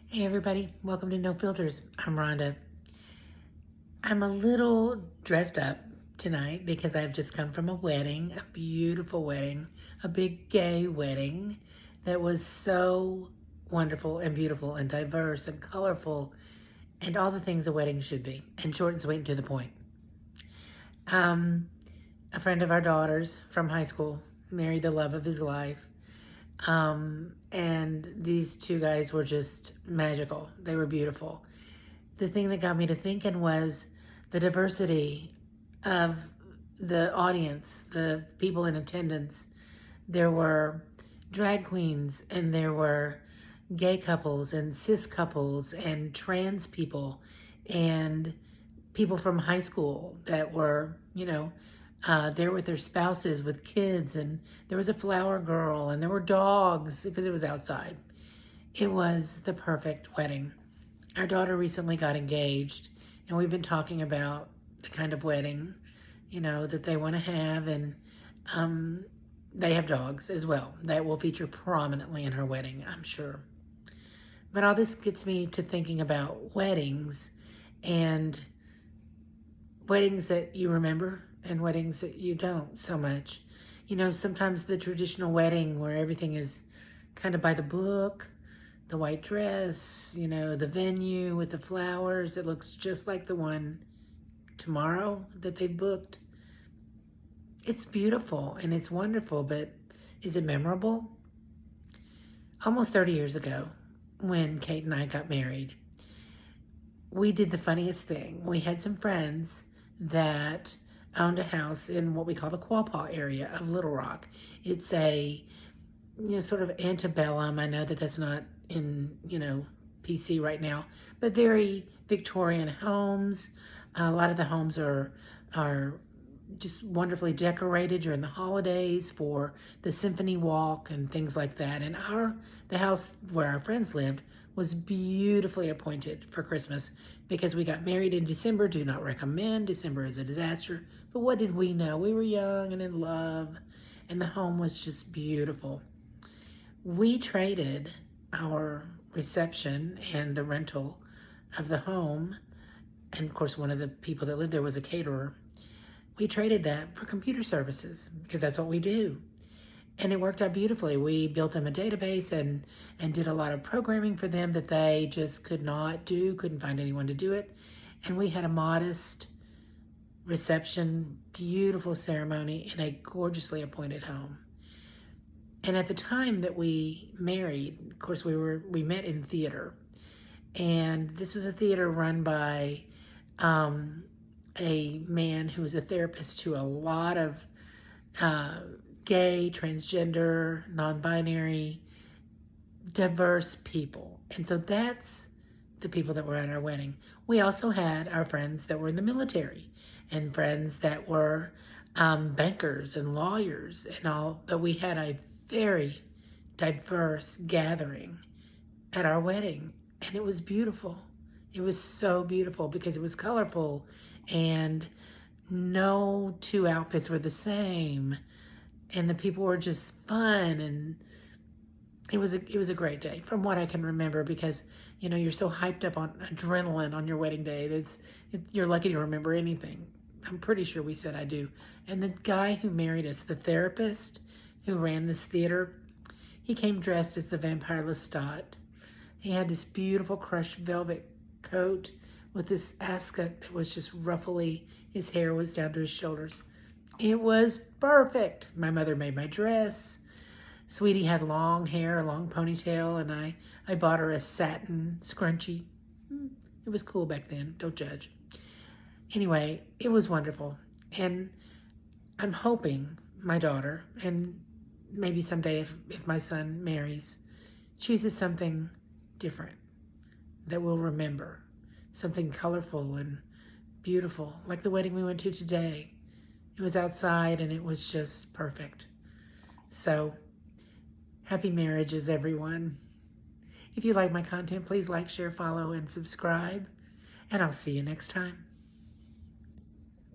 Hey everybody, welcome to No Filters. I'm Rhonda. I'm a little dressed up tonight because I've just come from a wedding, a beautiful wedding, a big gay wedding that was so wonderful and beautiful and diverse and colorful and all the things a wedding should be, and short and sweet and to the point. A friend of our daughter's from high school married the love of his life. And these two guys were just magical. They were beautiful. The thing that got me to thinking was the diversity of the audience, the people in attendance. There were drag queens, and there were gay couples and cis couples and trans people and people from high school that were, there with their spouses, with kids, and there was a flower girl, and there were dogs because it was outside. It was the perfect wedding. Our daughter recently got engaged, and we've been talking about the kind of wedding, that they want to have, and they have dogs as well that will feature prominently in her wedding, I'm sure. But all this gets me to thinking about weddings, and weddings that you remember and weddings that you don't so much. Sometimes the traditional wedding where everything is kind of by the book, the white dress, the venue with the flowers, it looks just like the one tomorrow that they booked. It's beautiful and it's wonderful, but is it memorable? Almost 30 years ago, when Kate and I got married, we did the funniest thing. We had some friends that owned a house in what we call the Quapaw area of Little Rock. It's a, sort of antebellum. I know that that's not in, PC right now, but very Victorian homes. A lot of the homes are just wonderfully decorated during the holidays for the symphony walk and things like that. And the house where our friends lived was beautifully appointed for Christmas because we got married in December. Do not recommend. December is a disaster. But what did we know? We were young and in love, and the home was just beautiful. We traded our reception and the rental of the home, and of course one of the people that lived there was a caterer. We traded that for computer services because that's what we do. And it worked out beautifully. We built them a database and did a lot of programming for them that they just could not do, couldn't find anyone to do it. And we had a modest reception, beautiful ceremony in a gorgeously appointed home. And at the time that we married, of course, we met in theater. And this was a theater run by a man who was a therapist to a lot of gay, transgender, non-binary, diverse people. And so that's the people that were at our wedding. We also had our friends that were in the military and friends that were bankers and lawyers and all, but we had a very diverse gathering at our wedding, and it was beautiful. It was so beautiful because it was colorful and no two outfits were the same, and the people were just fun, and it was a great day from what I can remember because you're so hyped up on adrenaline on your wedding day. You're lucky to remember anything. I'm pretty sure we said I do. And the guy who married us, the therapist who ran this theater, he came dressed as the vampire Lestat. He had this beautiful crushed velvet coat with this ascot that was just ruffly. His hair was down to his shoulders. It was perfect. My mother made my dress. Sweetie had long hair, a long ponytail, and I bought her a satin scrunchie. It was cool back then, don't judge. Anyway, it was wonderful. And I'm hoping my daughter, and maybe someday if my son marries, chooses something different that we'll remember. Something colorful and beautiful, like the wedding we went to today. It was outside and it was just perfect. So, happy marriages, everyone. If you like my content, please like, share, follow, and subscribe. And I'll see you next time.